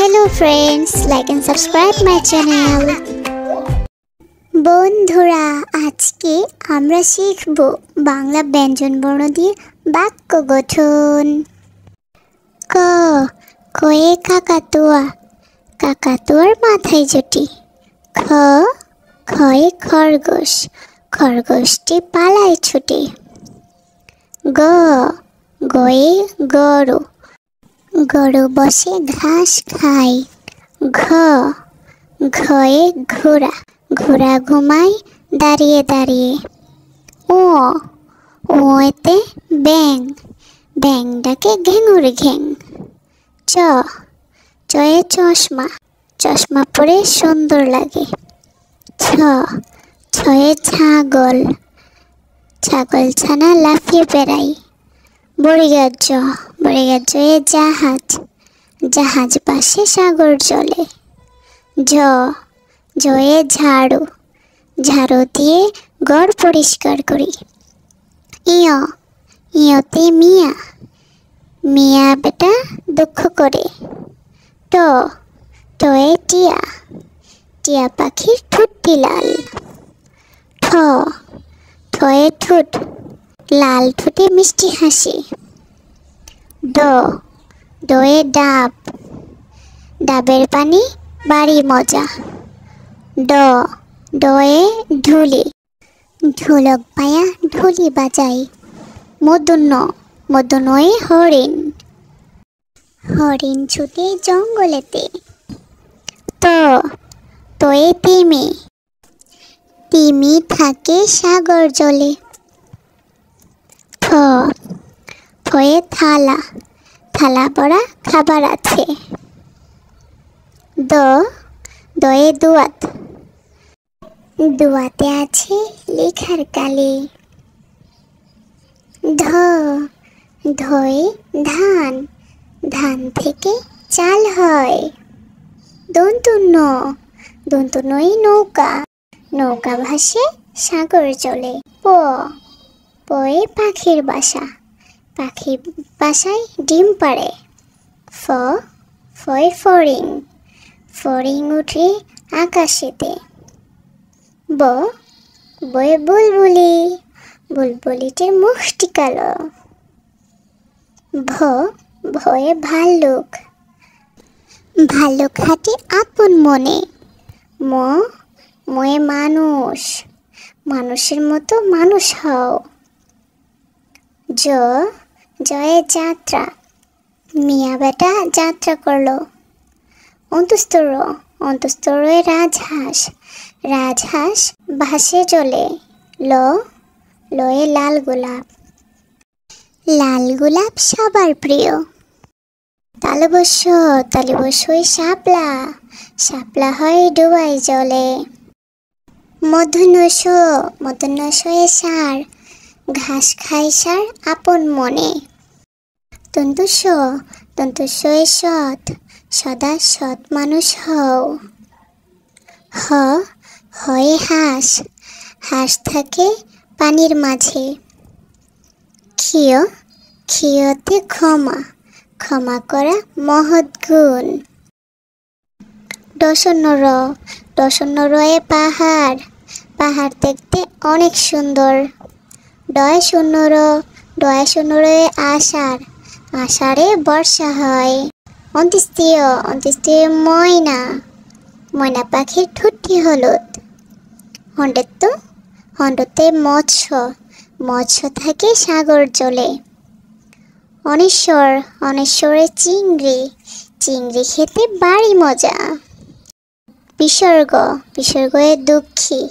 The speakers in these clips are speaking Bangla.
Hello friends, like and subscribe my channel. বন্ধুরা আজকে আমরা শিখব বাংলা ব্যঞ্জন বর্ণ দিয়ে বাক্য গঠন। ক কয়ে কাকাতুয়া, কাকাতুয়ার মাথায় জুটি। খ খয়ে খরগোশ, খরগোশটি পালায় ছুটে। গ গয়ে গরু, গরু বসে ঘাস খায়। ঘ ঘয়ে ঘোড়া, ঘোড়া ঘুমায় দাঁড়িয়ে দাঁড়িয়ে। ও ওতে ব্যাঙ, ব্যাঙ ডাকে ঘেঙুর ঘেং। চ চয়ে চশমা, চশমা পরে সুন্দর লাগে। ছ ছয়ে ছাগল, ছাগল ছানা লাফিয়ে বেড়ায়। বড়িগাছ, বড়িগাছয়ে জাহাজ, জাহাজ পাশে সাগর চলে। ঝ ঝয়ে ঝাড়ু, ঝাড়ু দিয়ে ঘর পরিষ্কার করি। ইয় ইয়তে মিয়া, মিয়া বেটা দুঃখ করে। ট টয়ে টিয়া, টিয়া পাখির ঠোঁটটি লাল। ঠ ঠয়ে ঠোঁট, লাল ঠোঁটে মিষ্টি হাসি। ড ডয়ে ডাব, ডাবের পানি বাড়ি মজা। ড ডয়ে ঢুলি, ঢোলক পায়া ঢুলি বাজাই। মূর্ধন্য মূর্ধন্যয়ে হরিণ, হরিণ ছুটে জঙ্গলেতে। ত তয়ে তিমি, তিমি থাকে সাগর জলে। ফ ফয়ে থালা, থালা ভরা খাবার আছে। দ দয়ে দুয়াত, দুয়াতে আছে লেখার কালি। ধ ধয়ে ধান, ধান থেকে চাল হয়। দন্তুন্ন দন্তুন্নয়ে নৌকা, নৌকা ভাসে সাগর চলে। প পয়ে পাখির বাসা, পাখির বাসায় ডিম পাড়ে। ফ ফয়ে ফড়িং, ফড়িং উঠে আকাশেতে। ব বয়ে বুলবুলি, বুলবুলিটির মুখটি কালো। ভ ভয়ে ভাল্লুক, ভাল্লুক হাঁটে আপন মনে। ম ময়ে মানুষ, মানুষের মতো মানুষ হও। জ জয়ে যাত্রা, মিয়া বেটা যাত্রা করলো। অন্তস্তর অন্তস্তরে রাজহাঁস, রাজহাঁস ভাসে জলে। ল লয়ে লাল গোলাপ, লাল গোলাপ সবার প্রিয়। তালবস্য তালবস্যই শাপলা, শাপলা হয় ডুবাই জলে। মধ্যাহ্নস মধ্যাহ্নসয়ে ষাঁড়, ঘাস খায় ষাঁড় আপন মনে। তন্তুস তন্তুসয়ে সৎ, সদা সৎ মানুষ হও। হ হয়ে হাঁস, হাঁস থাকে পানির মাঝে। ক্ষিয় ক্ষিয়তে ক্ষমা, ক্ষমা করা মহৎ গুণ। ডসন্ন র ডসন্ন রয়ে পাহাড়, পাহাড় দেখতে অনেক সুন্দর। ডয় শূন্য র ডয় শূন্য রয়ে আষাঢ়, আষাঢ়ে বর্ষা হয়। অন্ত্যেষ্টিয় অন্ত্যেষ্টিয় ময়না, ময়না পাখির ঠোঁটটি হলুদ। হন্ডেত্ব হন্ডতে মৎস্য, মৎস্য থাকে সাগর জলে। অনেশ্বর অনেশ্বরে চিংড়ি, চিংড়ি খেতে বাড়ি মজা। বিসর্গ বিসর্গয়ে দুঃখী,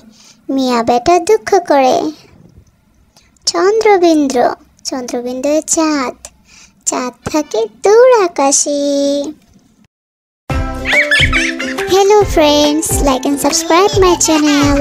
মিয়া বেটা দুঃখ করে। চন্দ্রবিন্দ্র চন্দ্রবিন্দুয়ে চাঁদ, চাঁদ থাকে দূর আকাশে। Hello friends, like and subscribe my channel.